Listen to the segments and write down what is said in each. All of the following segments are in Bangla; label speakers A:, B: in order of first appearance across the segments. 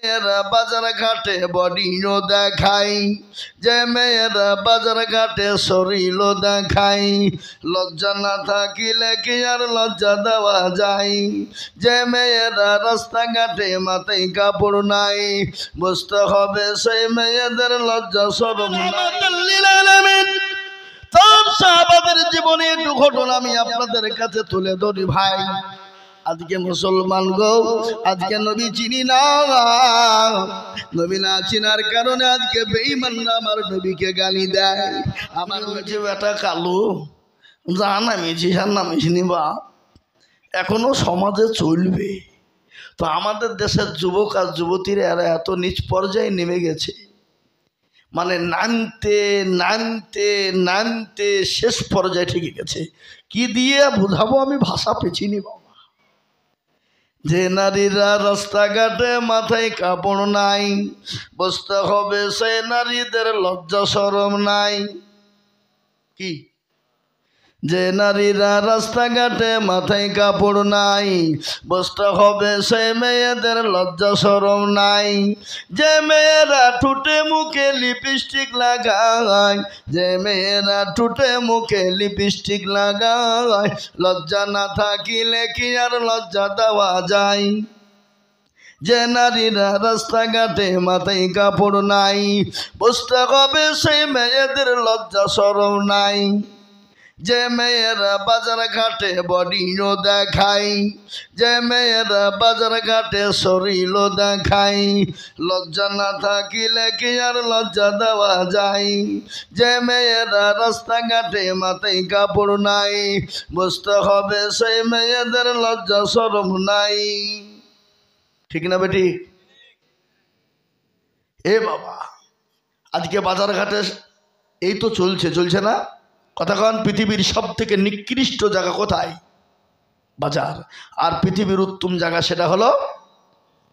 A: মেয়েরা বাজার ঘাটে বডিও দেখাই, যে মেয়েরা বাজার ঘাটে শরীর দেখাই, লজ্জা না থাকিলে কি আর লজ্জা দেওয়া যায়? যে মেয়েরা রাস্তাঘাটে মাথায় কাপড় নাই, বুঝতে হবে সেই মেয়েদের লজ্জা শরম নাই। সব সাহাবাদের জীবনে একটু ঘটনা আমি আপনাদের কাছে তুলে ধরি ভাই। আজকে মুসলমান গো, আজকে নবী চিনি না, নবী না চিনার কারণে আজকে বেঈমানরা আমার নবীকে গালি দেয়। আমার হচ্ছে বেটা কালো যা নামিয়েছি আর নামিস নিবা, এখনো সমাজে চলবে। তো আমাদের দেশের যুবক আর যুবতীরা এরা এত নিচ পর্যায়ে নেমে গেছে, মানে নামতে নামতে নামতে শেষ পর্যায়ে ঠিক গেছে। কি দিয়ে বোঝাবো আমি, ভাষা পেছিনি বাবা। যে নারীরা রাস্তাঘাটে মাথায় কাপড় নাই, বুঝতে হবে সেই নারীদের লজ্জা শরম নাই। কি? যে নারীরা রাস্তাঘাটে মাথায় কাপড় নাই, বুঝতে হবে সেই মেয়েদের লজ্জা শরম নাই। যে মেয়েরা ঠোঁটে মুখে লিপস্টিক লাগায়, যে মেয়েরা ঠোঁটে মুখে লিপস্টিক লাগায়, লজ্জা না থাকিলে কি আর লজ্জা দেওয়া যায়? যে নারীরা রাস্তাঘাটে মাথায় কাপড় নাই, বুঝতে হবে সেই মেয়েদের লজ্জা শরম নাই। যে মেয়েরা বাজার ঘাটে বডিও দেখাই, যে মেয়েরা বাজার ঘাটে শরীর দেখাই, লজ্জা না থাকিলে কি আর লজ্জা দেওয়া যায়? যে মেয়েরা রাস্তাঘাটে মাথায় কাপড় নাই, বুঝতে হবে সেই মেয়েদের লজ্জা শরম নাই। ঠিক না বেটি? এ বাবা, আজকে বাজার ঘাটে এই তো চলছে না কথা কন? পৃথিবীর সব থেকে নিকৃষ্ট জায়গা কোথায়? বাজার। আর পৃথিবীর উত্তম জায়গা সেটা হলো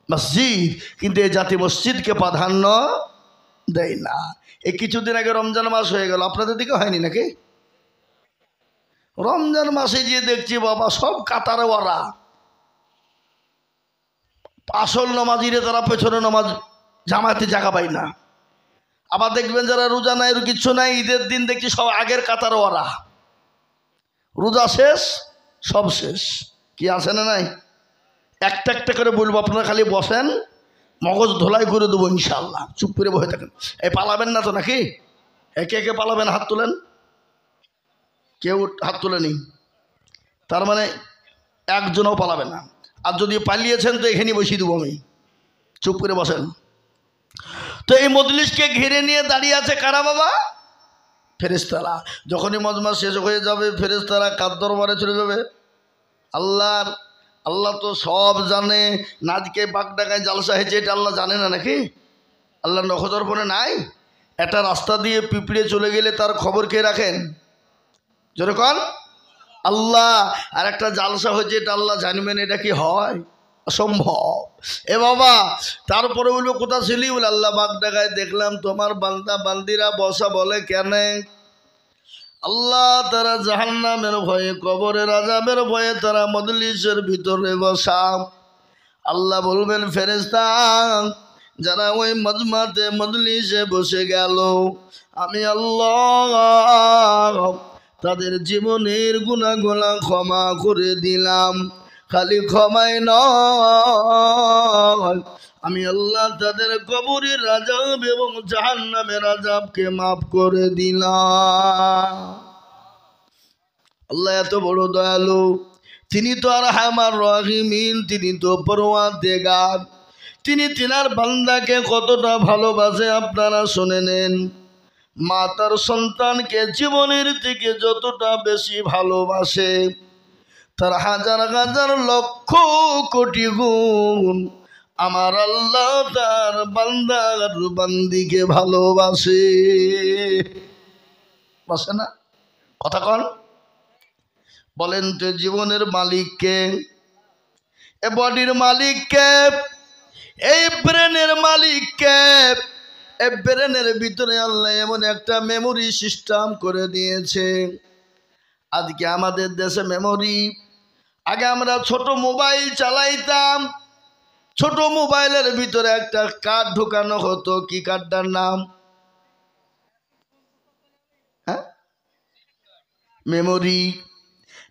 A: মসজিদ। কিন্তু এই জাতি মসজিদকে প্রাধান্য দেয় না। এই কিছুদিন আগে রমজান মাস হয়ে গেল, আপনাদের দিকে হয়নি নাকি? রমজান মাসে গিয়ে দেখছি বাবা সব কাতারে ওরা, আসল নামাজিরে তারা পেছনে নামাজ জামাতে জায়গা পায় না। আবার দেখবেন যারা রোজা নাই, কিচ্ছু নাই, ঈদের দিন দেখছি সব আগের কাতারে ওরা, রোজা শেষ সব শেষ। কি আছে না নাই? একটা একটা করে বলবো, আপনারা খালি বসেন, মগজ ধোলাই করে দেবো ইনশাল্লাহ। চুপ করে বসে থাকেন। এই পালাবেন না তো নাকি? একে একে পালাবেন? হাত তোলেন। কেউ হাত তোলেনি, তার মানে একজনও পালাবে না। আর যদি পালিয়েছেন তো এখানেই বসিয়ে দেবো আমি। চুপ করে বসেন। তো এই মজলিসকে ঘিরে নিয়ে দাঁড়িয়ে আছে কারা বাবা? ফেরেশতারা। যখনই মজমা শেষ হয়ে যাবে ফেরেশতারা কার দরবারে চলে যাবে? আল্লাহর। আল্লাহ তো সব জানে। নাজকে বাগডাকায় জালসা হয়েছে, এটা আল্লাহ জানে না নাকি? আল্লাহ নখদর্পণে নাই? একটা রাস্তা দিয়ে পিঁপড়ে চলে গেলে তার খবর কে রাখেন? যেরকম আল্লাহ। আর একটা জালসা হয়েছে, এটা আল্লাহ জানবেন? এটা কি হয়? অসম্ভব। এ বাবা, তারপরে বলবো কোথা ছিলি? বলে আল্লাহ বাগডাকায় দেখলাম তোমার বান্দা বান্দিরা বসা। বলে কেন? আল্লাহ তারা জাহান্নামের ভয়ে, কবরের আযাবের ভয়ে তারা মজলিসের ভিতরে বসা। আল্লাহ বলবেন ফেরেশতা যারা ওই মজমাতে মজলিসে বসে গেল, আমি আল্লাহ তাদের জীবনের গুনাহগুলো ক্ষমা করে দিলাম। খালি ক্ষমাই নয়, আমি আল্লাহ তাদের কবরের আযাব এবং জাহান্নামের আযাবকে মাফ করে দিলাম। আল্লাহ এত বড় দয়ালু, তিনি তো আরহামার রাহিমিন, তিনি তো পরওয়ারদিগার। তিনি তিনার বান্দাকে কতটা ভালোবাসে আপনারা শুনে নেন। মা তার সন্তানকে জীবনের থেকে যতটা বেশি ভালোবাসে, তার হাজার হাজার লক্ষ কোটি গুণ আমার আল্লাহ তার বান্দার বান্দিকে ভালোবাসে। বাসে না? কথা কন বলেন তো, জীবনের মালিককে, এ বডির মালিককে, এই ব্রেনের মালিককে। এই ব্রেনের ভিতরে আল্লাহ এমন একটা মেমোরি সিস্টেম করে দিয়েছে। আজকে আমাদের দেশে মেমোরি, আগে আমরা ছোট মোবাইল চালাইতাম, ছোট মোবাইলের ভিতরে একটা কার্ড ঢোকানো হতো, কি কার্ডটার নাম? হ্যাঁ, মেমোরি।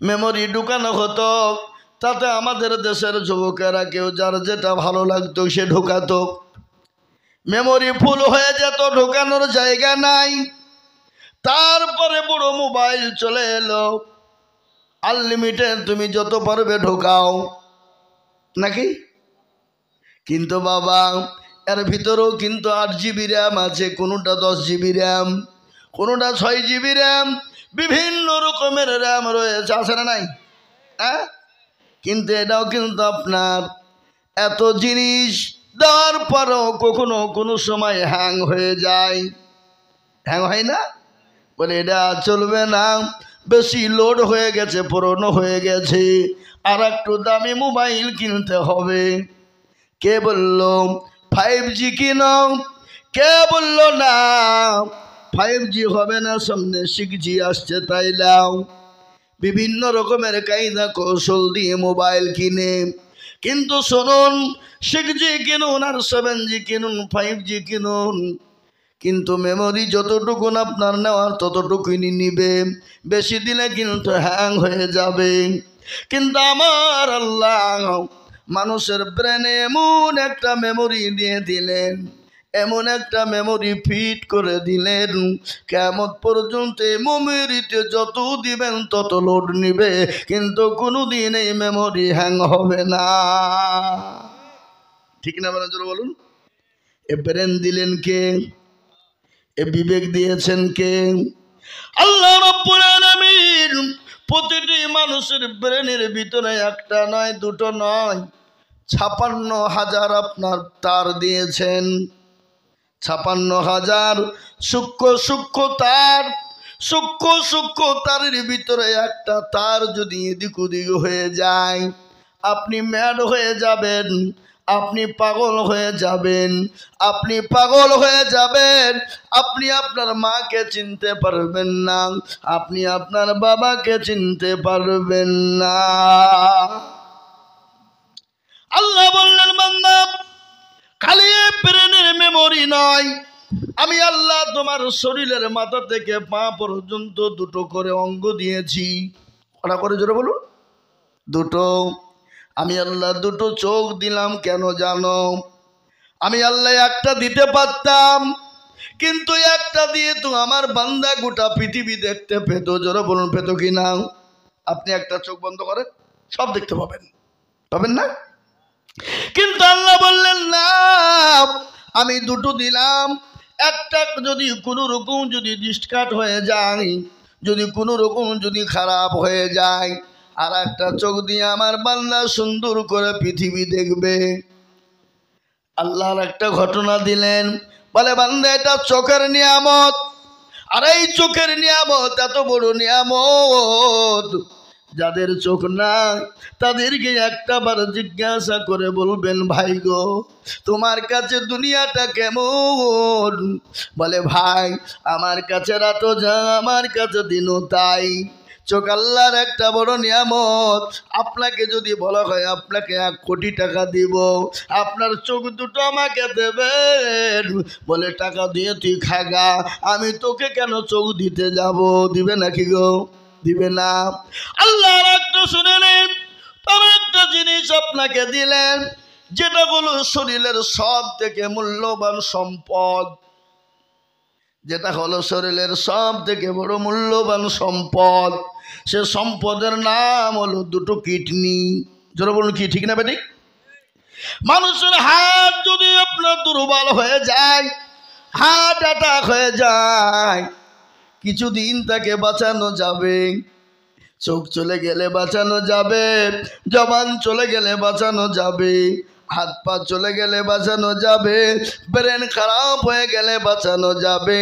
A: মেমোরি ঢুকানো হতো, তাতে আমাদের দেশের যুবকেরা কেউ যার যেটা ভালো লাগতো সে ঢোকাতো। মেমোরি ফুল হয়ে যেত, ঢোকানোর জায়গা নাই। তারপরে বড় মোবাইল চলে এলো, আনলিমিটেড, তুমি যত পারবে ঢোকাও, নাকি? কিন্তু বাবা, এর ভিতরেও কিন্তু 8 জিবি র্যাম আছে, কোনোটা 10 জিবি র্যাম, কোনোটা 6 জিবি র্যাম, বিভিন্ন রকমের র্যাম রয়েছে, আছে না নাই? হ্যাঁ, কিন্তু এটাও কিন্তু আপনার এত জিনিস দেওয়ার পরও কখনো কোনো সময় হ্যাং হয়ে যায়। হ্যাং হয় না? বলে এটা চলবে না, বেশি লোড হয়ে গেছে, পুরনো হয়ে গেছে, আর একটু দামি মোবাইল কিনতে হবে। কে বলল 5G কিনো? কে বলল না 5G হবে না, সামনে 6G আসছে, তাই নাও। বিভিন্ন রকমের কায়দা কৌশল দিয়ে মোবাইল কিনে, কিন্তু শুনুন, 6G কিনুন আর 7G কিনুন, 5G কিনুন, কিন্তু মেমোরি যতটুকু আপনার নেওয়ার ততটুকুই নিবে, বেশি দিলে কিন্তু হ্যাং হয়ে যাবে। কিন্তু আমার আল্লাহ মানুষের ব্রেনে এমন একটা মেমোরি দিয়ে দিলেন, এমন একটা মেমোরি ফিট করে দিলেন, কিয়ামত পর্যন্ত এই মেমোরিতে যত দিবেন তত লোড নিবে, কিন্তু কোনোদিন এই মেমোরি হ্যাং হবে না। ঠিক না বলুন? এ ব্রেন দিলেন কে? এ বিবেক দিয়েছেন কে? আল্লাহ রাব্বুল আলামিন। প্রতিটি মানুষের ব্রেনের ভিতরে একটা নয়, দুটো নয়, 56,000 আপনার তার দিয়েছেন। 56,000 সূক্ষ্ম সূক্ষ্ম তার। সূক্ষ্ম সূক্ষ্ম তারের ভিতরে একটা তার যদি এদিক ওদিক হয়ে যায়, আপনি ম্যাড হয়ে যাবেন, আপনি পাগল হয়ে যাবেন, আপনি পাগল হয়ে যাবেন। আপনি আপনার মাকে চিনতে পারবেন না, আপনি আপনার বাবাকে চিনতে পারবেন না। আল্লাহ বললেন, বান্দা, খালি ব্রেনের মেমোরি নয়, আমি আল্লাহ তোমার শরীরের মাথা থেকে পা পর্যন্ত দুটো করে অঙ্গ দিয়েছি। কটা করে জোরে বলুন? দুটো। আমি আল্লাহ দুটো চোখ দিলাম, কেন জানো? আমি আল্লাহ একটা দিতে পারতাম, কিন্তু একটা দিয়ে তো আমার বান্দা গোটা পৃথিবী দেখতে পেত। জোরে বলুন, পেত কি না? আপনি একটা চোখ বন্ধ করেন, সব দেখতে পাবেন, পাবেন না? কিন্তু আল্লাহ বললেন না, আমি দুটো দিলাম, একটা যদি কোনো রকম যদি ডিসকাট হয়ে যায়, যদি কোনো রকম যদি খারাপ হয়ে যায়, আর একটা চোখ দিয়ে আমার বান্দা সুন্দর করে পৃথিবী দেখবে। আল্লাহর একটা ঘটনা দিলেন, বলে, বান্দা, এটা চোখের নিয়ামত, আর এই চোখের নিয়ামত এত বড় নিয়ামত, যাদের চোখ নাই তাদেরকে একটা বার জিজ্ঞাসা করে বলবেন, ভাই গো, তোমার কাছে দুনিয়াটা কেমন? বলে, ভাই, আমার কাছে রাতও যা, আমার কাছে দিনও তাই। চোখ আল্লাহর একটা বড় নিয়ামত। আপনাকে যদি বলা হয় আপনাকে 1 কোটি টাকা দিব, আপনার চোখ দুটো আমাকে দেবেন, বলে, টাকা দিয়ে তুই খাগা, আমি তোকে কেন চোখ দিতে যাব? দিবে নাকি গো? দিবে না। আল্লাহর একটা শুনে নেন, তার একটা জিনিস আপনাকে দিলেন, যেটা হলো শরীরের সব থেকে মূল্যবান সম্পদ, যেটা হলো শরীরের সব থেকে বড় মূল্যবান সম্পদ। সে সম্পদের নাম হলো দুটো কিডনি। যারা বলুন, কি ঠিক না বেঠিক? মানুষের হাত যদি আপনার দুর্বল হয়ে যায়, হার্ট অ্যাটাক হয়ে যায়, কিছুদিন তাকে বাঁচানো যাবে। চোখ চলে গেলে বাঁচানো যাবে, জবান চলে গেলে বাঁচানো যাবে, হাত পা চলে গেলে বাঁচানো যাবে, ব্রেন খারাপ হয়ে গেলে বাঁচানো যাবে,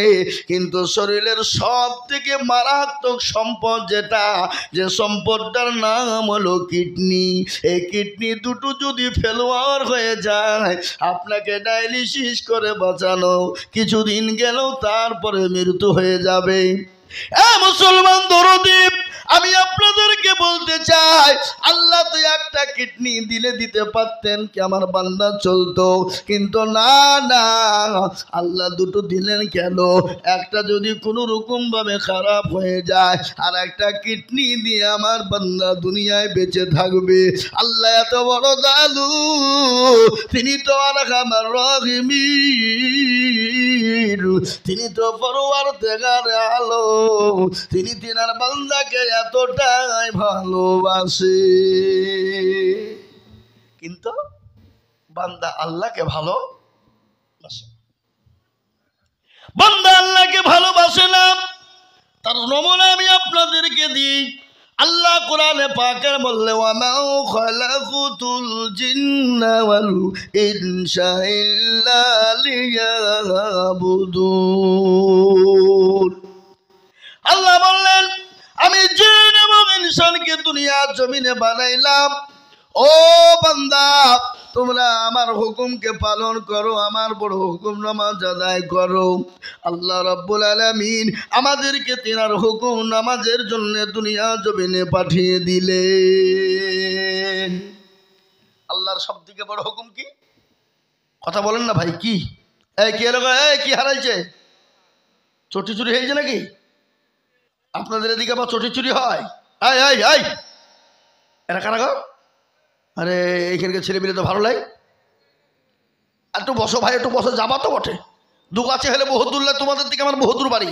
A: কিন্তু শরীরের সব থেকে মারাত্মক সম্পদ যেটা, যে সম্পদটার নাম হলো কিডনি। এই কিডনি দুটো যদি ফেলোয়ার হয়ে যায়, আপনাকে ডায়ালিসিস করে বাঁচানো, কিছুদিন গেলেও তারপরে মৃত্যু হয়ে যাবে। মুসলমান দরদী, আমি আপনাদেরকে বলতে চাই, আল্লাহ তো একটা কিডনি দিলে দিতে পারতেন, কি আমার বান্দা চলতো, কিন্তু না না, আল্লাহ দুটো দিলেন কেন? একটা যদি কোনো রকম ভাবে খারাপ হয়ে যায়, আর একটা কিডনি দিয়ে আমার বান্দা দুনিয়ায় বেঁচে থাকবে। আল্লাহ এত বড় দয়ালু, তিনি তো আরহামার রাহিমিন, তিনি তো পরওয়ারদিগার আলম, তিনি তিনার বান্দাকে এতটাই ভালোবাসে। কিন্তু বান্দা আল্লাহকে ভালোবাসে, বান্দা আল্লাহকে ভালোবাসে না। তার নমুনা আমি আপনাদেরকে দিই। আল্লাহ কোরআনে পাকের বললে, ওয়ামা খালাকুতুল জিন্না ওয়াল ইনসা ইল্লা লিয়াবুদুন। আল্লাহ বললেন, আমি জিন এবং ইনসানকে দুনিয়ার জমিনে বানাইলাম। ও বান্দা, তোমরা আমার হুকুমকে পালন করো, আমার বড় হুকুম নামাজ আদায় করো। আল্লাহ রাব্বুল আলামিন আমাদেরকে তিনার হুকুম নামাজের জন্য দুনিয়া জমিনে পাঠিয়ে দিলেন। আল্লাহর সবথেকে বড় হুকুম কি? কথা বলেন না ভাই, কি? কি এলাকা কি হারাইছে? চটি চুরি হয়েছে নাকি আপনাদের এদিকে? আবার চটি চুরি হয়? এরা কারা গো? আরে এইখানকার ছেলে মিলে তো ভালো লাগে। একটু বসো ভাই, একটু বসো, যাবা তো বটে। দুগাছে হলে বহুদূর লাগে, তোমাদের দিকে আমার বহুদূর বাড়ি।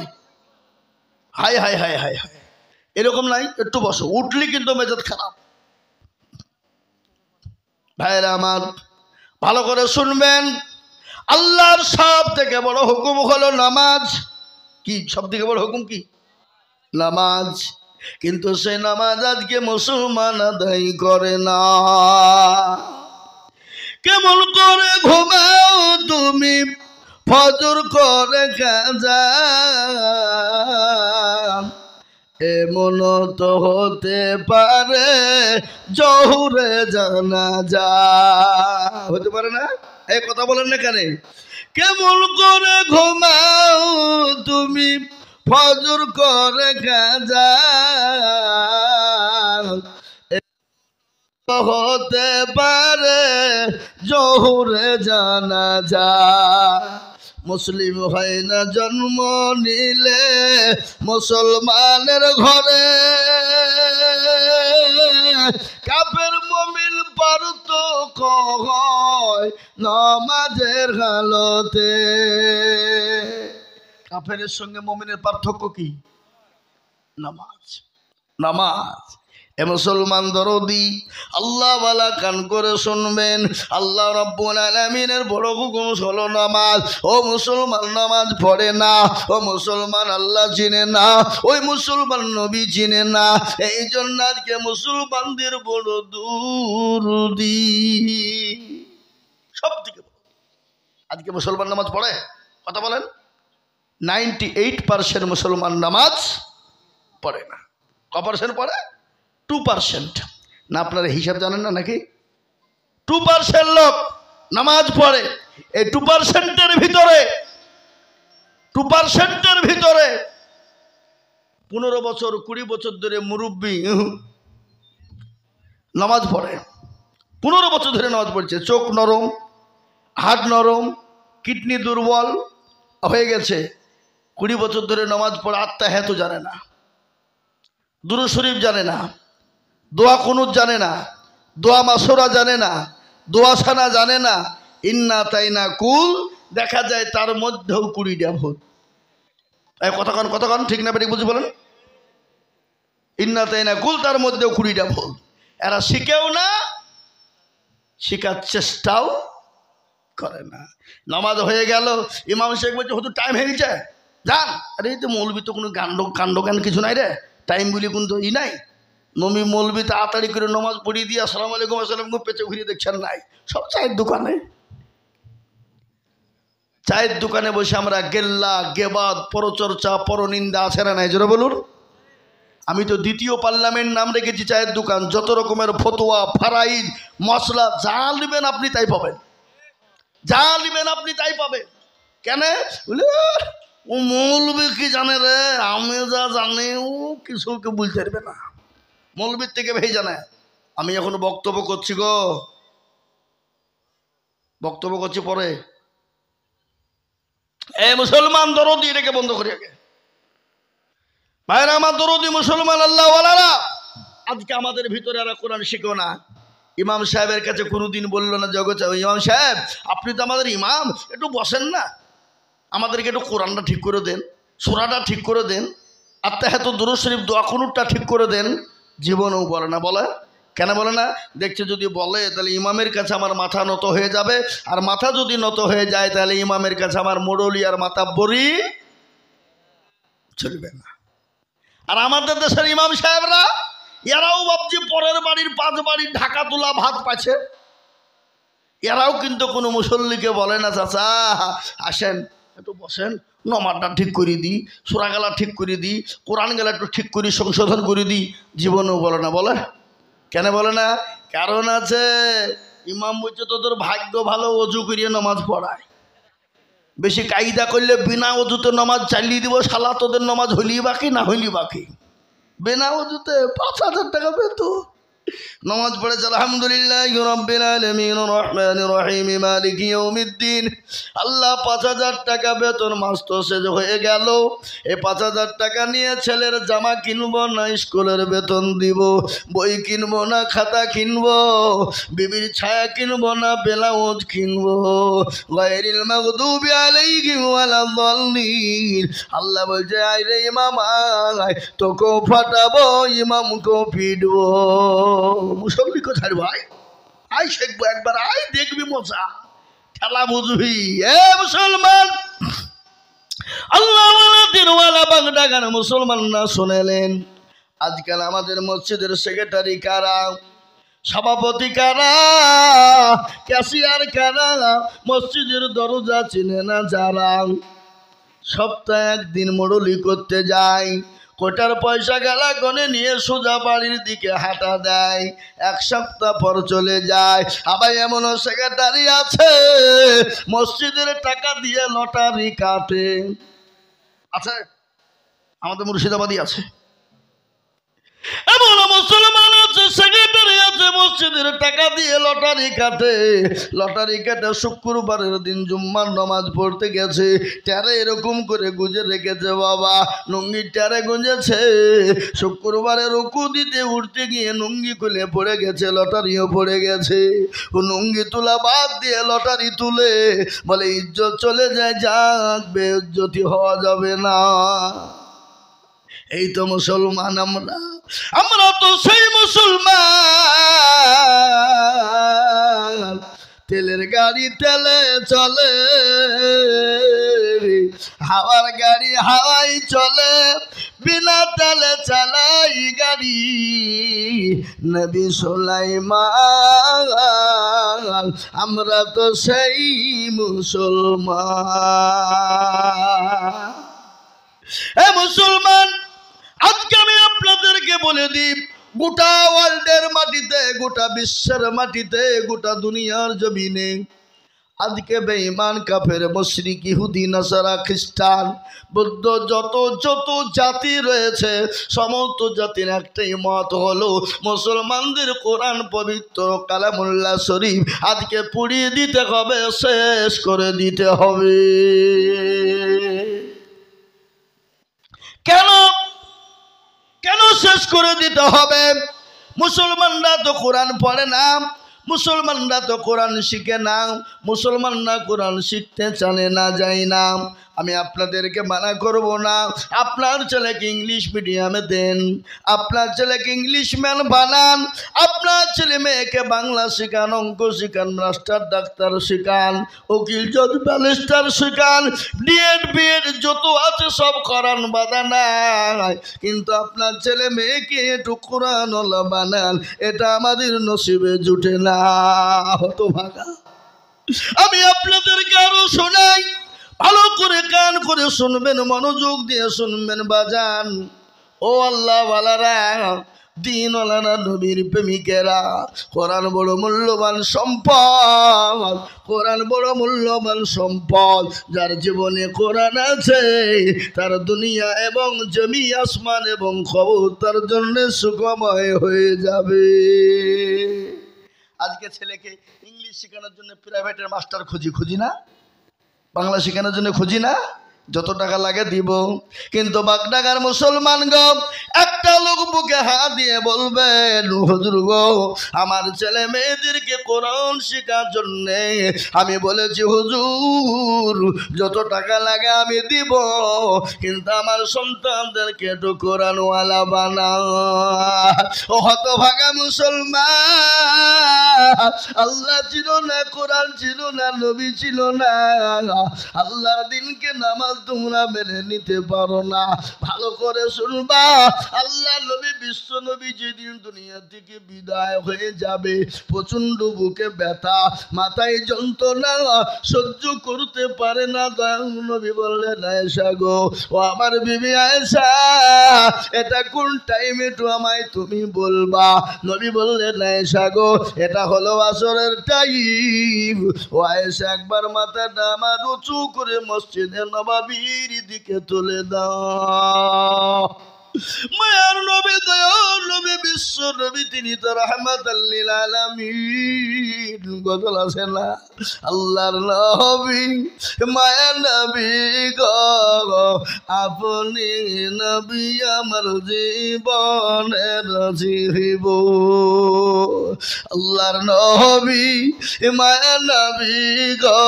A: High high high high high, এরকম নাই, একটু বসো। উঠলি কিন্তু মেজাজ খারাপ। ভাইরা আমার ভালো করে শুনবেন, আল্লাহর সব থেকে বড় হুকুম হলো নামাজ। কি সব থেকে বড় হুকুম? কি? নামাজ। কিন্তু সেই নামাজ আজকে মুসলমান আদায় করে না। কেমন করে ঘুমাও তুমি, ফজর করে কাজা, এমন তো হতে পারে জহুরে জানাজা। হতে পারে না? এই কথা বলেন না কেন? কেমন করে ঘুমাও তুমি, ফজর করে কাজা, হতে পারে জহুরে জানাজা। মুসলিম হয় না জন্ম নিলে মুসলমানের ঘরে, কাফের মুমিন পার্থক্য হয় নামাজের হালতে। কাফের সঙ্গে মুমিনের পার্থক্য কি? নামাজ। নামাজ। এ মুসলমান দরদি, আল্লাহ ওয়ালা কান করে শুনবেন, আল্লাহ রাব্বুল আলামিনের বড় হুকুম হলো নামাজ। ও মুসলমান নামাজ পড়ে না, ও মুসলমান আল্লাহ চিনে না, ওই মুসলমান নবী চিনে না, এই জন্য আজকে মুসলমানদের বড় দুরুদি। সব থেকে আজকে মুসলমান নামাজ পড়ে? কথা বলেন। 98% মুসলমান নামাজ পড়ে না। ক% পড়ে? 2%। না আপনারা হিসাব জানেন না নাকি? 2% লোক নামাজ পড়ে। এই 2%-এর ভিতরে 15 বছর 20 বছর ধরে মুরব্বী নামাজ পড়ে। 15 বছর ধরে নামাজ পড়ছে, চোখ নরম, হাত নরম, কিডনি দুর্বল হয়ে গেছে। 20 বছর ধরে নামাজ পড়ে, আত্মাহিয়াতু জানে না, দুরূদ শরীফ জানে না, দোয়া কুনুত জানে না, দোয়া মাসুরা জানে না, দোয়া সানা জানে না। ইন্না তাইনা কুল, দেখা যায় তার মধ্যেও 20টা ভূত। এই কতক্ষণ ঠিক না বেঠিক বুঝি বলেন? ইন্না তাইনা কুল, তার মধ্যেও 20টা ভূত। এরা শিখেও না, শিখার চেষ্টাও করে না। নামাজ হয়ে গেল, ইমাম সাহেব বলছে হয়তো টাইম হয়ে গেছে, যান। আরে এই তো মৌলবি তো কোনো কাণ্ড কিছু নাই রে, টাইম বলি কিন্তু নাই। নবী মৌলবি তাড়াতাড়ি করে নামাজ পড়িয়ে দিয়ে আসসালামু আলাইকুম আসসালাম পেঁচে ঘুরিয়ে দেখছেন নাই। সব চায়ের দোকানে, চায়ের দোকানে বসে আমরা গেল্লা গেবাদ পরচর্চা পরনিন্দা আছে না নাই? জোরে বলুন। আমি তো দ্বিতীয় পার্লামেন্ট নাম রেখেছি চায়ের দোকান। যত রকমের ফতোয়া ফারাইজ মশলা যা নেবেন আপনি তাই পাবেন, যা নেবেন আপনি তাই পাবেন। কেন? ও মৌলবি কি জানে রে, আমি যা জানি ও কিছু বলতে পারবে না। মৌলবীর থেকে ভেজা না। আমি এখন বক্তব্য করছি গো, বক্তব্য করছি পরে। মুসলমান দরদি, এটাকে বন্ধ করি আগে। ভাইরা আমার দরদি মুসলমান আল্লাহ ওয়ালারা, আজকে আমাদের ভিতরে আর কোরআন শিখো না। ইমাম সাহেবের কাছে কোনোদিন বললো না জগৎ, ইমাম সাহেব আপনি তো আমাদের ইমাম, একটু বসেন না, আমাদেরকে একটু কোরআনটা ঠিক করে দেন, সূরাটা ঠিক করে দেন, আত্মাহাত দুরূদ শরীফ দোয়া কুনুতটা ঠিক করে দেন। জীবনেও বলে না। বলে কেন বলে না? দেখছে যদি বলে তাহলে ইমামের কাছে আমার মাথা নত হয়ে যাবে, আর মাথা যদি নত হয়ে যায় তাহলে ইমামের কাছে আমার মোড়লি আর মাতাব্বরি চলবে না। আর আমাদের দেশের ইমাম সাহেবরা এরাও ভাবছে পরের বাড়ির 5 বাড়ির ঢাকা তোলা ভাত পাচ্ছে। এরাও কিন্তু কোনো মুসল্লিকে বলে না চাচা আসেন একটু বসেন, নমাজটা ঠিক করে দিই, সূরা গেলা ঠিক করে দিই, কোরআন গেলা একটু ঠিক করি, সংশোধন করে দিই। জীবনেও বলে না। বলে কেন বলে না? কারণ আছে, ইমাম বলছে তোদের ভাগ্য ভালো, অজু করিয়ে নামাজ পড়ায়। বেশি কায়দা করলে বিনা অজুতে নামাজ চালিয়ে দিব, শালা তোদের নামাজ হইলি বাকি না হইলি বাকি। বিনা অজুতে 5,000 টাকা পেত। নামাজ পড়েছে আলহামদুলিল্লাহ রাব্বিল আলামিন রহমানির রহিম মালিকি ইয়াউমিদ্দিন। আল্লাহ 5,000 টাকা বেতন মাস তো শেষ হয়ে গেল। এই 5,000 টাকা নিয়ে ছেলের জামা কিনবো না, স্কুলের বেতন দিব, বই কিনবো না, খাতা কিনবো, বিবির ছায়া কিনবো না, ব্লাউজ কিনবো। গায়রিল মাগদুবি আলাইহিম ওয়ালাদ-দাল্লিন। আল্লাহ বলছে আয় রে ইমাম আয়, তোকেও ফাটাবো, ইমামকেও পিটবো। মুসল্লি কোথায় ভাই? আই শিখবো একবার, আই দেখবি মজা, খেলা বুঝবি। মুসলমান আল্লাহওয়ালা দিনওয়ালা বাগডাগার মুসলমানরা শুনেলেন, আজকাল আমাদের মসজিদের সেক্রেটারি কারা, সভাপতি কারা, ক্যাশিয়ার কারা, মসজিদের দরজা চিনে না যারা, সপ্তাহে একদিন মোড়লি করতে যায়, কোটার পয়সা গেলা গনে নিয়ে সোজা বাড়ির দিকে হাঁটা দেয়, 1 সপ্তাহ পর চলে যায়। আবার এমনও সেক্রেটারি আছে মসজিদের টাকা দিয়ে লটারি কাটে। আছে আমাদের মুর্শিদাবাদী আছে, এমন মুসলমান আছে সেক্রেটারি আছে মসজিদের টাকা দিয়ে লটারি কাটে। লটারি কাটে শুক্রবারের দিন জুম্মার নামাজ পড়তে গেছে, ট্যারে এরকম করে গুঁজে রেখেছে বাবা, লুঙ্গির ট্যারে গুঁজেছে। শুক্রবারে রুকু দিতে উঠতে গিয়ে লুঙ্গি খুলে পড়ে গেছে, লটারিও পড়ে গেছে। ও লুঙ্গি তোলা বাদ দিয়ে লটারি তুলে বলে ইজ্জত চলে যায়, যাক বেইজ্জতি হওয়া যাবে না। এই তো মুসলমান, আমরা তো সেই মুসলমান। তেলের গাড়ি তেলে চলে, হাওয়ার গাড়ি হাওয়াই চলে, বিনা তেলে চালাই গাড়ি। নবী সুলাইমান, আমরা তো সেই মুসলমান। মুসলমান আজকে আমি আপনাদেরকে বলে দিই, গোটা ওয়ার্ল্ডের মাটিতে, গোটা বিশ্বের মাটিতে, গোটা দুনিয়ার জমিনে আজকে বেঈমান কাফের মুশরিক ইহুদি নাসারা খ্রিস্টান বৌদ্ধ যত জাতি রয়েছে, সমস্ত জাতির একটাই মত হলো মুসলমানদের কোরআন পবিত্র কালামুল্লাহ শরীফ আজকে পুড়িয়ে দিতে হবে, শেষ করে দিতে হবে। কেন কেন শেষ করে দিতে হবে? মুসলমানরা তো কোরআন পড়ে না, মুসলমানরা তো কোরআন শিখে না, মুসলমানরা কোরআন শিখতে জানে না, যায় না। আমি আপনাদেরকে মানা করব না, আপনার ছেলেকে ইংলিশ মিডিয়ামে দেন, আপনার ছেলেকে ইংলিশ ম্যান বানান, আপনার ছেলে মেয়েকে বাংলা শেখান, অঙ্ক শেখান, মাস্টার ডাক্তার শেখান, উকিল জজ ব্যারিস্টার শেখান, ডিএড বিএড যত আছে সব করান, বাধা নাই। কিন্তু আপনার ছেলে মেয়েকে একটু কোরআনওয়ালা বানান, এটা আমাদের নসিবে জুটে না। হতভাগা। আমি আপনাদেরকে আরো শোনাই, ভালো করে কান করে শুনবেন, মনোযোগ দিয়ে শুনবেন বাজান। ও আল্লাহ ওয়ালারা, দিনওয়ালারা নবীর প্রেমিকেরা। কোরআন বড় মূল্যবান সম্পদ, কোরআন বড় মূল্যবান সম্পদ। যার জীবনে কোরআন আছে তার দুনিয়া এবং জমি আসমান এবং খবর তার জন্য সুখময় হয়ে যাবে। আজকে ছেলেকে ইংলিশ শেখানোর জন্য প্রাইভেটের মাস্টার খুঁজি না, বাংলা শেখানোর জন্য খুঁজি না, যত টাকা লাগে দিব। কিন্তু বাগডাঙ্গার মুসলমান গো, একটা লোক বুকে হাত দিয়ে বলবেন হুজুর গো আমার ছেলে মেয়েদেরকে কোরআন শেখার জন্য আমি বলেছি হুজুর যত টাকা লাগে আমি দিব, কিন্তু আমার সন্তানদেরকে একটু কোরআনওয়ালা বানাও। ও হতভাগা মুসলমান, আল্লাহ ছিল না, কোরআন ছিল না, নবী ছিল না, আল্লাহর দিনকে নামাজ তোমরা মেনে নিতে পারো না। ভালো করে শুনবা, আল্লাহ নবী বিশ্ব নবী যেদিন দুনিয়া থেকে বিদায় হয়ে যাবে প্রচন্ড বুকে ব্যথা, মাথায় যন্ত্রণা সহ্য করতে পারে না। দয়াল নবী বললেন আয়েশা গো, ও আমার বিবি আয়েশা এটা কোন টাইমে একটু আমায় তুমি বলবা। নবী বললেন আয়েশা গো এটা হলো আসরের টাইম। ও আয়েশা একবার মাথাটা আমার উঁচু করে মসজিদে নববীর দিকে তুলে দাও। মায়ার নবী দয়াল নবী বিশ্ব নবী তিনি তো রাহমাতাল লিল আলামিন। গজল আছে না, আল্লাহর নবী মায়ার নবী গো আপনি নবী আমার জীবনের জীবন। আল্লাহর নবী মায়ার নবী গো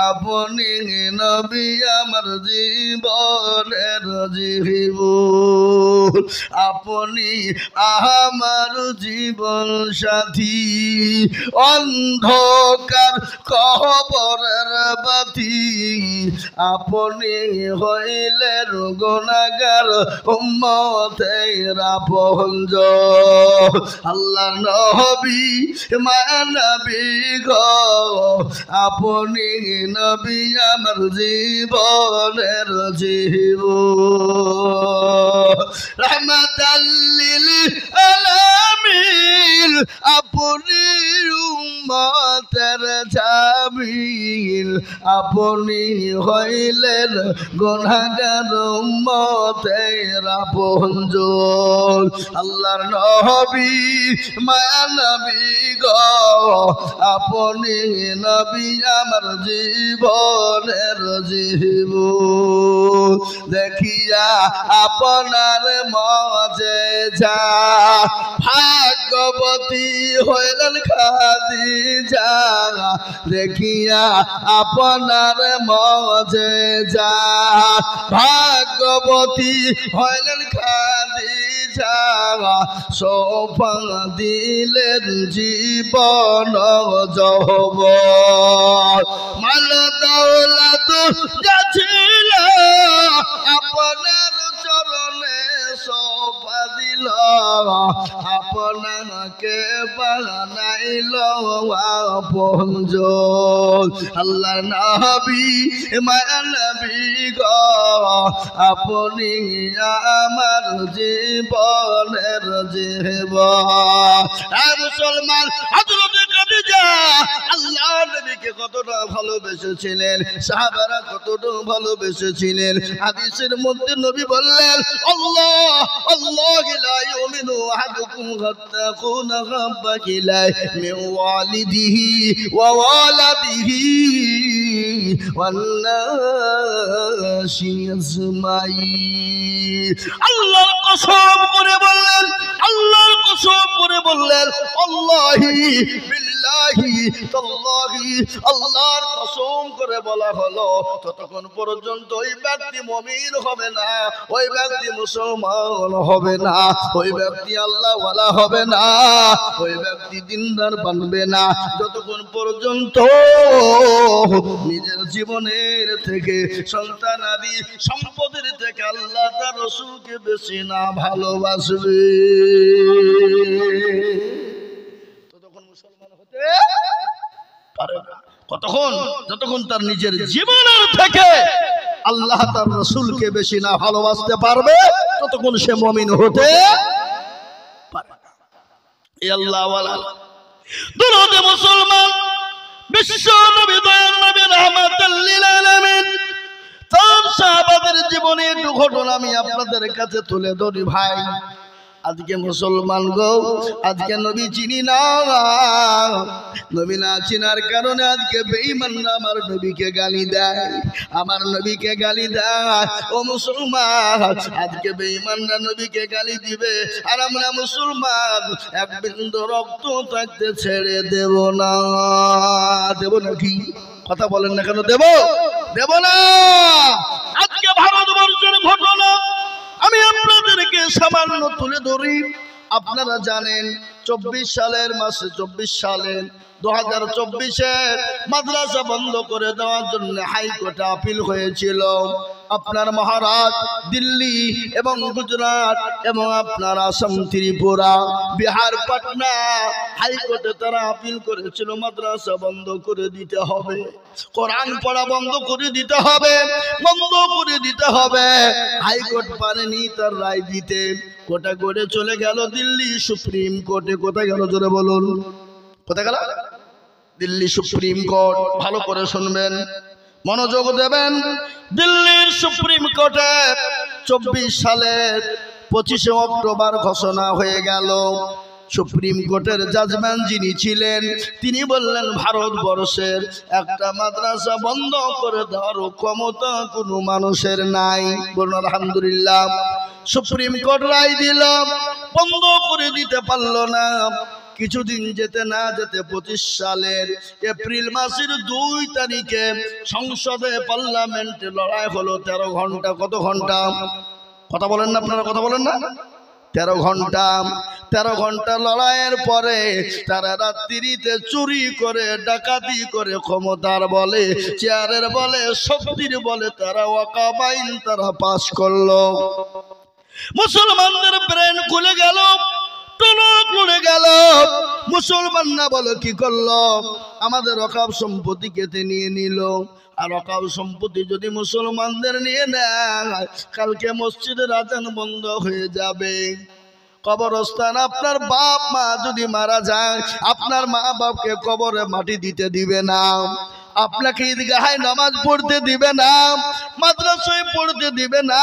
A: আপনি নবী আমার জীবনের জীবন। আপনি আমার জীবন সাথী, অন্ধকার কবরের বাতি, আপনি হইলেন গুনাহগার উম্মতের আপনজন। আল্লাহর নবী মায়ার নবী গো আপনি নবী আমার জীবনের জীবন। রহমাতাল লিল আলামিন আপনি উম্মতের জামিল, আপনি হইলেন গুনাহগার উম্মতের আপনজন। আল্লাহর নবী মায়ার নবী গো আপনি নবী আমার জীবনের জীবন। দেখিয়া আপনার মজেজা ভাগ্যবতী হইলেন খাদিজা, দেখিয়া আপনার মজেজা ভাগ্যবতী হইলেন খাদিজা, সোপা দিলেন জীবন যৌবন। মাল দৌলত যা ছিল আপনার চরণে সোপা দিল, আপনাকে বানাইল আপনজন। আল্লাহ নবী মায়ার নবী গো আপনি আমার জীবনের জীবন। মুসলমান হযরত খাদিজা আল্লাহ নবীকে কতটা ভালোবেসেছিলেন, সাহাবারা কতটা ভালোবেসেছিলেন। হাদিসের মধ্যে নবী বললেন আল্লাহ আল্লাহ লা ইউমিনু আহাদুকুম হাত্তা ইয়াকুনা হাব্বা ইলাইহি মিন ওয়ালিদিহি ওয়া ওয়ালাদিহি ওয়ান নাসি আজমাইন। আল্লাহর কসম করে বললেন, আল্লাহর কসম করে বললেন আল্লাহি বিল্লাহি তাল্লাহি, আল্লাহর কসম করে বলা হলো ততক্ষণ পর্যন্ত ওই ব্যক্তি মুমিন হবে না, ওই ব্যক্তি মুসলমান হবে না, ওই ব্যক্তি আল্লাহওয়ালা হবে না, ওই ব্যক্তি দিনদার বানবে না, যতক্ষণ পর্যন্ত নিজের জীবনের থেকে সন্তান আদি সম্পদের থেকে আল্লাহ তার রাসূলকে বেশি না ভালোবাসবে, ততক্ষণ মুসলমান হতে পারে না। কতক্ষণ? যতক্ষণ তার নিজের জীবনের থেকে আল্লাহ তার রাসূলকে বেশি না ভালোবাসতে পারবে, ততক্ষণ সে মুমিন হতে পারবে না। আল্লাহর কসম করে বললেন আল্লাহর কসম করে বললেন আল্লাহি বিল্লাহি তাল্লাহি ওয়া ওয়ালাদিহি ওয়ান নাসি আজমাইন। আল্লাহর কসম করে বললেন আল্লাহি বিল্লাহি তাল্লাহি ওয়া ওয়ালাদিহি ওয়ান নাসি আজমাইন। আল্লাহর কসম করে বললেন আল্লাহি বিল্লাহি তাল্লাহি ওয়া ওয়ালাদিহি ওয়ান নাসি আজমাইন। এই আল্লাহ ওয়ালা দুরুদে মুসলমান বিশ্ব নবী দয়ার নবী রাহমাতুল লিল আলামিন তার সাহাবাদের জীবনে একটু ঘটনা আমি আপনাদের কাছে তুলে ধরি ভাই। আজকে মুসলমান গো, আজকে নবী চিনি না, নবী না চিনার কারণে আজকে বেঈমানরা আমার নবীকে গালি দেয়, আমার নবীকে গালি দেয়। ও মুসলমান, আজকে বেঈমানরা নবীকে গালি দিবে, আর আমরা মুসলমান এক বিন্দু রক্ত থাকতে ছেড়ে দেব না। দেব নাকি? কথা বলেন না কেন? দেব দেব না? আজকে ভারতবর্ষের ঘটনা আমি আপনাদেরকে সামান্য তুলে ধরি। আপনারা জানেন 24 সালের মাসে 24 সালের 2024-এর মাদ্রাসা বন্ধ করে দেওয়ার জন্য হাইকোর্টে আপিল হয়েছিল। আপনার মহারাজ দিল্লি এবং গুজরাট এবং আপনার আসাম, ত্রিপুরা, বিহার, পাটনা হাইকোর্টে তারা আপিল করেছিল মাদ্রাসা বন্ধ করে দিতে হবে, কোরআন পড়া বন্ধ করে দিতে হবে, বন্ধ করে দিতে হবে। হাইকোর্ট পারেনি তার রায় দিতে, কোটা করে চলে গেল দিল্লি সুপ্রিম কোর্টে। কোথায় গেল জোরে বলুন? কোথায় গেল? Delhi supreme court. ভালো করে শুনবেন, মনোযোগ দেবেন। দিল্লির সুপ্রিম কোর্টে 24 সালের 25 অক্টোবর ঘোষণা হয়ে গেল। সুপ্রিম কোর্টের জাজমেন্ট যিনি ছিলেন তিনি বললেন ভারতবর্ষের একটা মাদ্রাসা বন্ধ করে দেওয়ার ক্ষমতা কোনো মানুষের নাই। বলুন আলহামদুলিল্লাহ। সুপ্রিম কোর্ট রায় দিল, বন্ধ করে দিতে পারল না। কিছুদিন যেতে না যেতে 25 সালের এপ্রিল মাসের 2 তারিখে সংসদে পার্লামেন্টে লড়াই হলো 13 ঘন্টা। কত ঘন্টা? কথা বলেন না আপনারা? কথা বলেন না? 13 ঘন্টা। 13 ঘন্টা লড়াইয়ের পরে তারা রাত্রিতে চুরি করে, ডাকাতি করে, ক্ষমতার বলে, চেয়ারের বলে, শক্তির বলে তারা ওয়াকফ আইন তারা পাস করলো। মুসলমানদের ব্রেন খুলে গেল, টনক লড়ে গেল। মুসলমানরা বলো কি করলো? আমাদের ওয়াকফ সম্পত্তি কেটে নিয়ে নিল। আর ওয়াকফ সম্পত্তি যদি মুসলমানদের নিয়ে নেয়, কালকে মসজিদের আযান বন্ধ হয়ে যাবে। কবরস্থান, আপনার বাপ মা যদি মারা যায়, আপনার মা বাপকে কবরে মাটি দিতে দিবে না, আপনাকে ঈদগাহে নামাজ পড়তে দিবে না, মাদ্রাসায় পড়তে দিবে না,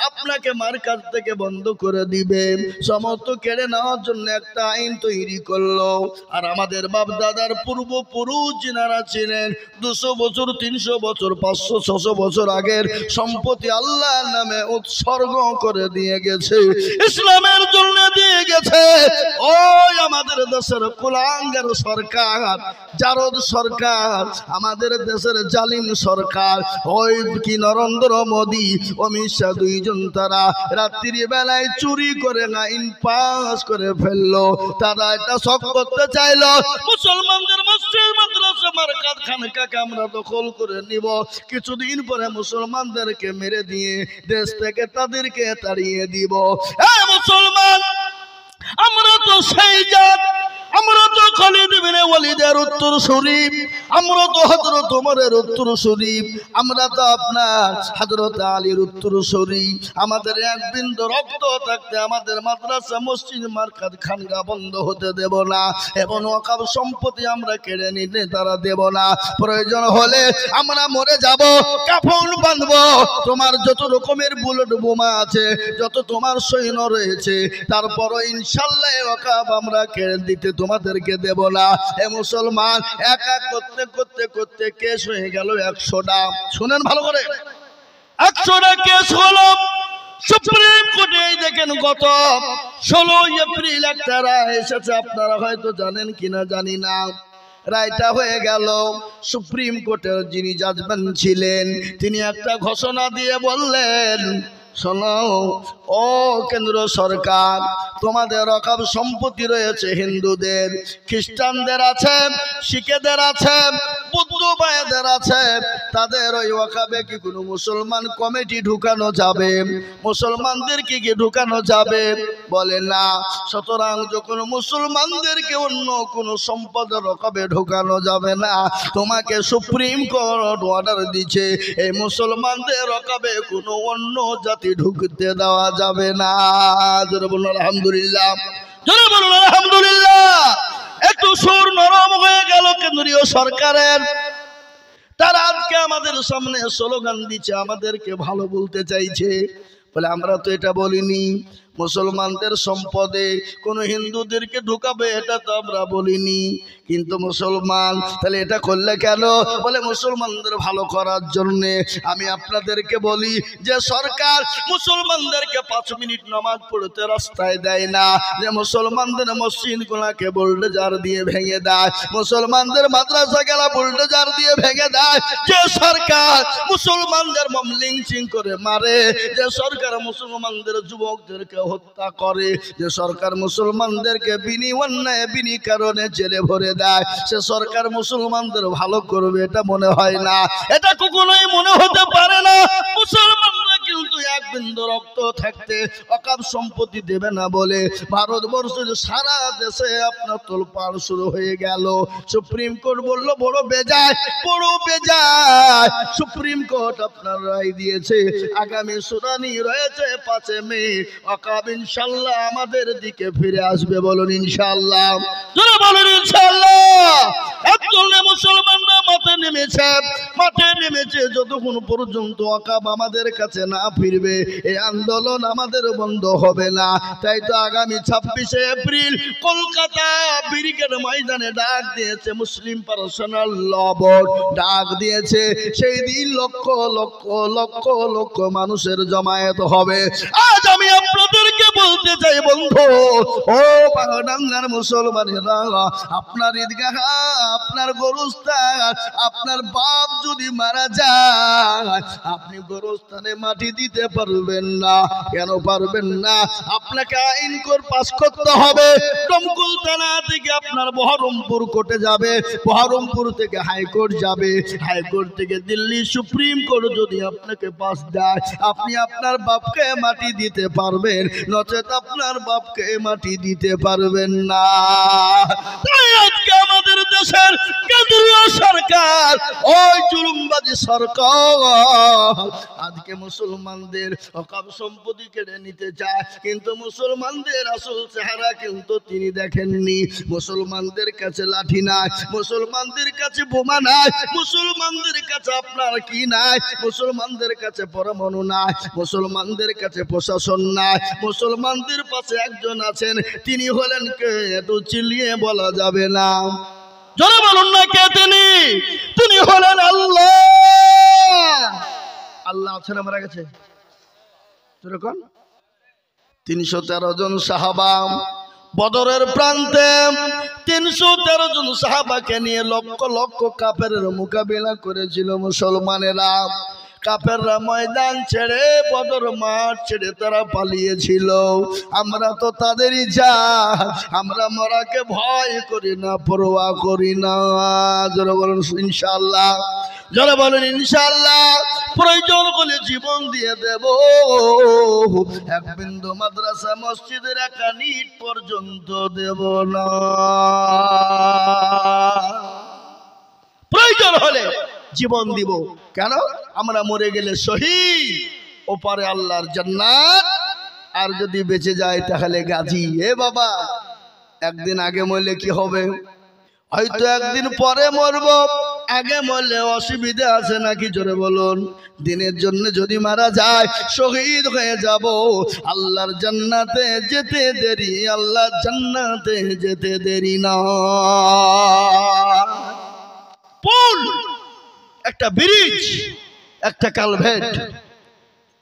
A: আপনাকে মার্কাজ থেকে বন্ধ করে দিবে। সমস্ত কেড়ে নেওয়ার জন্য একটা আইন তৈরি করলো। আর আমাদের বাপ দাদার পূর্বপুরুষ যিনারা ছিলেন 200 বছর, 300 বছর, 500, 600 বছর আগের সম্পত্তি আল্লাহর নামে উৎসর্গ করে দিয়ে গেছে, ইসলামের জন্য দিয়ে গেছে। ওই আমাদের দেশের কুলাঙ্গার সরকার, জারদ সরকার, আমাদের দেশের জালিম সরকার, ওই কি নরেন্দ্র মোদী, অমিত শাহ, দুইজন তারা রাত্রি বেলায় চুরি করে আইন পাস করে ফেললো। তারা এটা সব করতে চাইলো মুসলমানদের মসজিদ, মাদ্রাসা, মারকাত, খানকাকে আমরা দখল করে নিব। কিছুদিন পরে মুসলমানদেরকে মেরে দিয়ে দেশ থেকে তাদেরকে তাড়িয়ে দিব। এই মুসলমান, আমরা তো সেই জাত, আমরা তো খালিদ বিন ওয়ালিদের উত্তরসূরি, আমরা তো হযরত ওমরের উত্তরসূরি, আমরা তো আপনার হযরত আলীর উত্তরসূরি। আমাদের এক বিন্দু রক্ত থাকতে আমাদের মাদ্রাসা, মসজিদ, মারকাত, খানকা বন্ধ হতে দেব না। এবং ওয়াকফ সম্পত্তি আমরা কেড়ে নিতে তারা দেব না। প্রয়োজন হলে আমরা মরে যাব, কাফন বাঁধব। তোমার যত রকমের বুলেট বোমা আছে, যত তোমার সৈন্য রয়েছে, তারপরও ইনশাআল্লাহ ওয়াকফ আমরা কেড়ে দিতে তোমাদেরকে দেব না। এ মুসলমান, এক এক করতে করতে করতে কেস হয়ে গেল 100টা। শুনেন ভালো করে, 100টা কেস হলো সুপ্রিম কোর্টে। দেখেন গত 16 এপ্রিল একটা রায় এসেছে, আপনারা হয়তো জানেন কিনা জানি না। রায়টা হয়ে গেল, সুপ্রিম কোর্টের যিনি জাজমেন্ট ছিলেন তিনি একটা ঘোষণা দিয়ে বললেন, শোনো ও কেন্দ্র সরকার, তোমাদের ওয়াকফ সম্পত্তি রয়েছে হিন্দুদের, খ্রিস্টানদের আছে, শিখেদের আছে, বৌদ্ধ ভাইদের আছে, তাদের ওই ওয়াকফে কি কোনো মুসলমান কমিটি ঢুকানো যাবে? মুসলমানদেরকে কি ঢুকানো যাবে? বলে না। সুতরাং যখন মুসলমানদেরকে অন্য কোনো সম্পদের ওয়াকফে ঢুকানো যাবে না, তোমাকে সুপ্রিম কোর্ট অর্ডার দিচ্ছে এই মুসলমানদের ওয়াকফে কোনো অন্য জাতি ঢুকতে দেওয়া যাবে না। যারা বলুন আলহামদুলিল্লাহ। জোরে বলুন আলহামদুলিল্লাহ। একটু সুর নরম হয়ে গেল কেন্দ্রীয় সরকারের। তারা আজকে আমাদের সামনে স্লোগান দিচ্ছে, আমাদেরকে ভালো বলতে চাইছে। বলে আমরা তো এটা বলিনি মুসলমানদের সম্পদে কোন হিন্দুদেরকে ঢুকাবে, এটা তো আমরা বলিনি। কিন্তু মুসলমান তাহলে এটা করলে কেন? বলে মুসলমানদের ভালো করার জন্যে। আমি আপনাদেরকে বলি যে সরকার মুসলমানদেরকে 5 মিনিট নামাজ পড়তে রাস্তায় দেয় না, যে মুসলমানদের মসজিদ গুলাকে বুলডোজার দিয়ে ভেঙে দেয়, মুসলমানদের মাদ্রাসা গেলা বুলডোজার দিয়ে ভেঙে দেয়, যে সরকার মুসলমানদের লিঞ্চিং করে মারে, যে সরকার মুসলমানদের যুবকদেরকে হত্যা করে, যে সরকার মুসলমানদেরকে বিনি অন্যায় বিনি কারণে জেলে ভরে দেয়, সে সরকার মুসলমানদের ভালো করবে এটা মনে হয় না, এটা কখনোই মনে হতে পারে না। মুসলমানরা কিন্তু এক বিন্দু রক্ত থাকতে অকাপ সম্পত্তি দেবে না বলে ভারতবর্ষের সারা দেশে আপনার তোলপাড় শুরু হয়ে গেল। সুপ্রিম কোর্ট বলল বড় বেজায়, বড় বেজায়। সুপ্রিম কোর্ট আপনার রায় দিয়েছে, আগামী শুনানি রয়েছে 5 মে। অকাপ ইনশাআল্লাহ আমাদের দিকে ফিরে আসবে। বলুন ইনশাআল্লাহ, যারা বলুন ইনশাআল্লাহ। একদলে মুসলমানরা মাঠে নেমেছে যতক্ষণ পর্যন্ত অকাপ আমাদের কাছে না ফিরবে এই আন্দোলন আমাদের বন্ধ হবে না। তাই তো আগামী 26শে এপ্রিল কলকাতা ব্রিগেড ময়দানে ডাক দিয়েছে মুসলিম পার্সোনাল ল বোর্ড, ডাক দিয়েছে। সেই দিন লক্ষ লক্ষ লক্ষ লক্ষ মানুষের জমায়েত হবে। আজ আমি আপনাদেরকে বলতে চাই বন্ধু, ও বাংলার মুসলমানেরা, আপনার ঈদগাহ, আপনার গোরস্থান, আপনার বাপ যদি মারা যায় আপনি গোরস্থানে মাটি দিতে পারবেন না। কেন পারবেন না? আপনাকে আইন কোর্ট পাস করতে হবে। দমকল থানা থেকে আপনার বহরমপুর কোর্টে যাবে, বহরমপুর থেকে হাইকোর্ট যাবে, হাইকোর্ট থেকে দিল্লি সুপ্রিম কোর্ট যদি আপনাকে পাস দেয় আপনি আপনার বাপকে মাটি দিতে পারবেন, নচেত আপনার বাপকে মাটি দিতে পারবেন না। তাই আজকে আমাদের দেশের কেন্দ্রীয় সরকার, ওই জুলুমবাদী সরকার আজকে মুসলমানদের অকাপ সম্পত্তি কেড়ে নিতে চায়, কিন্তু মুসলমানদের আসল চেহারা কিন্তু তিনি দেখেননি। মুসলমানদের কাছে লাঠি নাই, মুসলমানদের কাছে বোমা নাই, মুসলমানদের কাছে আপনার কি নাই, মুসলমানদের কাছে পরমাণু নাই, মুসলমানদের কাছে প্রশাসন নাই। মুসলমানদের পাশে একজন আছেন, তিনি হলেন কে? একটু চিল্লিয়ে বলা যাবে না, জোরে বলুন না কে তিনি? তিনি হলেন আল্লাহ। আল্লাহ আছেন মারা গেছে যেরকম 313 জন সাহাবা বদরের প্রান্তে 313 জন সাহাবাকে নিয়ে লক্ষ লক্ষ কাফেরের মোকাবিলা করেছিল মুসলমানেরা। কাফেররা ময়দান ছেড়ে, বদর মাঠ ছেড়ে তারা পালিয়েছিল। আমরা তো তাদেরই জাত, আমরা মরাকে ভয় করি না, পরোয়া করি না। যারা বলেন ইনশাআল্লাহ, যারা বলেন ইনশাআল্লাহ, প্রয়োজন হলে জীবন দিয়ে দেব। এক বিন্দু মাদ্রাসা মসজিদের একা ইট পর্যন্ত দেব না। প্রয়োজন হলে জীবন দিব। কেন? আমরা মরে গেলে শহীদ, ওপারে আল্লাহর জান্নাত, আর যদি বেঁচে যায় তাহলে গাজী। এ বাবা, একদিন আগে মরলে কি হবে? হয়তো একদিন পরে মরব, আগে মরলে অসুবিধা আছে নাকি? জোরে বলুন। দিনের জন্য যদি মারা যায় শহীদ হয়ে যাব, আল্লাহর জান্নাতে যেতে দেরি, আল্লাহর জান্নাতে যেতে দেরি না। পুল, একটা ব্রিজ, একটা কালভেট,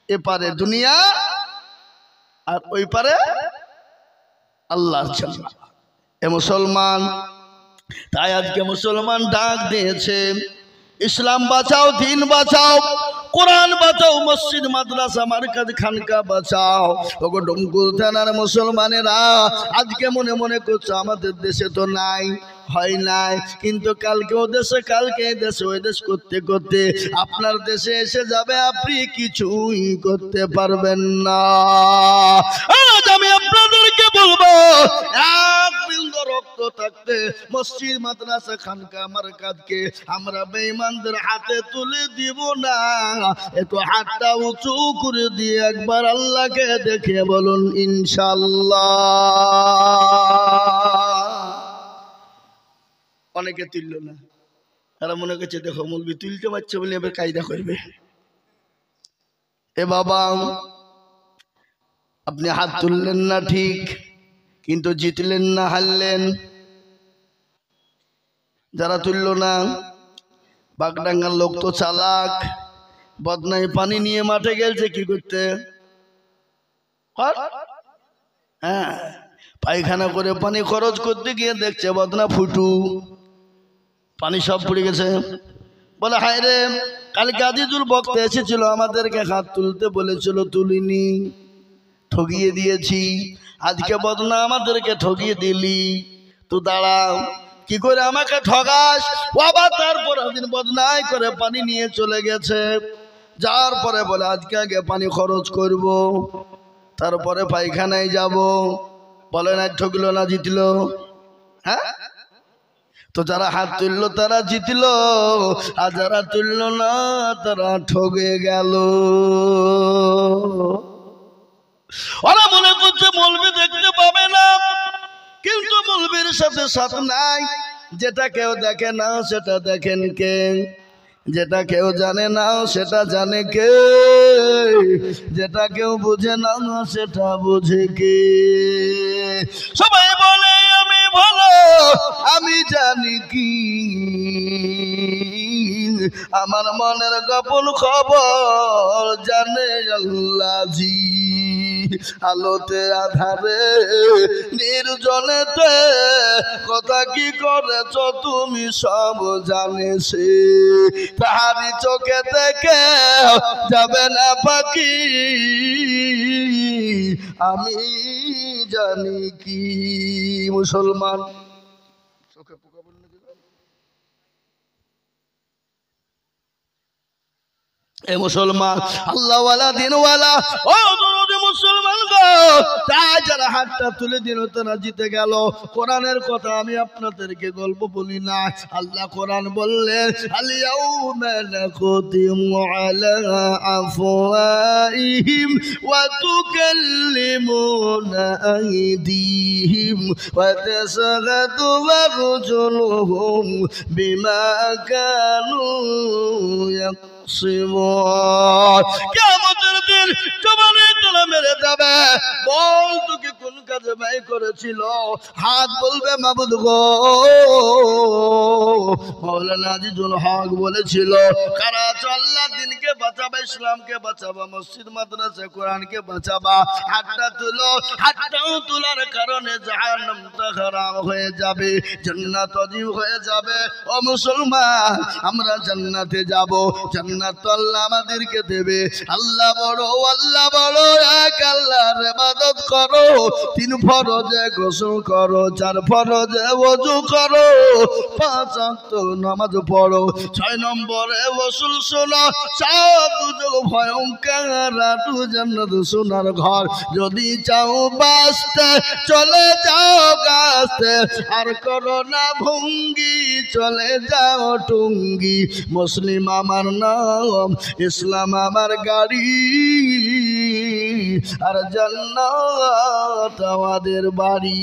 A: এপারে দুনিয়া আর ওই পারে আল্লাহর জান্নাত। এ মুসলমান, তাই আজকে মুসলমান ডাক দিয়েছে, ইসলাম বাঁচাও, দিন বাঁচাও, কোরআন বাঁচাও, মসজিদ মাদ্রাসা মারকাজ খানকা বাঁচাও। ওগো ডমকুল থানার মুসলমানেরা, আজকে মনে মনে করছে আমাদের দেশে তো নাই, হয় নাই, কিন্তু কালকে ও দেশে, কালকে দেশে, ওই দেশ করতে করতে আপনার দেশে এসে যাবে, আপনি কিছুই করতে পারবেন না। আজ আমি আপনাদেরকে বলবো, এক বিন্দু রক্ত থাকতে মসজিদ মাদ্রাসা খানকা মারকাতকে আমরা বেঈমানদের হাতে তুলে দিব না। একটু হাতটা উঁচু করে দিয়ে একবার আল্লাহকে দেখে বলুন ইনশাআল্লাহ। অনেকে তুলল না, তারা মনে করছে দেখো মৌলবি তুলতে পারছে বলে এবার কায়দা করবে। এ বাবা, আপনি হাত তুললেন না ঠিক, কিন্তু জিতলেন না হারলেন। যারা তুলল না, বাগডাঙ্গার লোক তো চালাক, বদনাই পানি নিয়ে মাঠে গেলছে কি করতে, হ্যাঁ পায়খানা করে পানি খরচ করতে গিয়ে দেখছে বদনা ফুটু, পানি সব পড়ে গেছে। বলে হায় রে, কালকে আজিজুল বক্তা এসেছিল, আমাদেরকে হাত তুলতে বলেছিল, তুলিনি, ঠগিয়ে দিয়েছি। আজকে বদনা আমাদেরকে ঠগিয়ে দিলি, তো দাঁড়া, কি করে আমাকে ঠগাস? বাবা তারপর দিন বদনাই করে পানি নিয়ে চলে গেছে। যার পরে বলে আজকে আগে পানি খরচ করব, তারপরে পায়খানায় যাব। বলে না ঠকলো না জিতলো? হ্যাঁ, তো যারা হাত তুললো তারা জিতলো, আর যারা তুললো না তারা ঠগে গেল। ওরা মনে করছে মৌলবি দেখতে পাবে না, কিন্তু মৌলবির সাথে সাথ নাই। যেটা কেউ দেখে না সেটা দেখেন কে, যেটা কেউ জানে না সেটা জানে কে, যেটা কেউ বুঝে না সেটা বুঝে কে। সবাই বলে আমি ভালো, আমি জানি কি, আমার মনের গোপন খবর জানে আল্লাহজি। আলোতে আধারে নির্জনেতে কথা কি করেছ তুমি সব জানে সে, তাহারি চোখে দেখে যাবে না পাখি, আমি জানি কি। মুসলমান চোখে পোকা বললে দিলাম, এ মুসলমান আল্লাহওয়ালা দিনওয়ালা ও মুসলমান গো, তাই যারা হাতটা তুলে দিল তারা জিতে গেল। কোরআনের কথা আমি আপনাদেরকে গল্প বলি না, আল্লাহ কোরআন বললেন আল-ইয়াউমা নাখতিমু আলা আফওয়াহিহিম ওয়া তুকাল্লিমুনা আইদিহিম ওয়া তাশহাদু আরজুলুহুম বিমা কানু কিয়ামতের দিন জবানে তোলা মেরে যাবে। বল তোকে কোন কাজে ব্যয় করেছিল? হাত বলবে মাবুদ গো, মাওলানা আজিজুল হক বলেছিল কারা আল্লাহ দিনকে বাঁচাবা, ইসলামকে বাঁচাবা, মসজিদ মাদ্রাসা কোরআনকে বাঁচাবা। হাতটা তুলো, হাতটাও তোলার কারণে জাহান্নামটা হারাম হয়ে যাবে, জান্নাত ওয়াজিব হয়ে যাবে। ও মুসলমান, আমরা জান্নাতে যাব, জান্নাত আল্লাহ আমাদেরকে দেবে। আল্লাহ বড়, আল্লাহ বড় এক, আল্লাহর ইবাদত করো, 3 ফরজে গোসল করো, 4 ফরজে ওযু করো, 5 ওয়াক্ত নামাজ পড়ো, 6 নম্বরে ওয়াসুল শোনো, 7 দুজক ভয়ঙ্কর, 8 জান্নাত সোনার ঘর। যদি চাও বাঁচতে চলে যাও গাছতে, আর করো না ভঙ্গি চলে যাও টুঙ্গি। মুসলিম আমার নাম, ইসলাম আমার গাড়ি, আর জান্নাত আমাদের বাড়ি।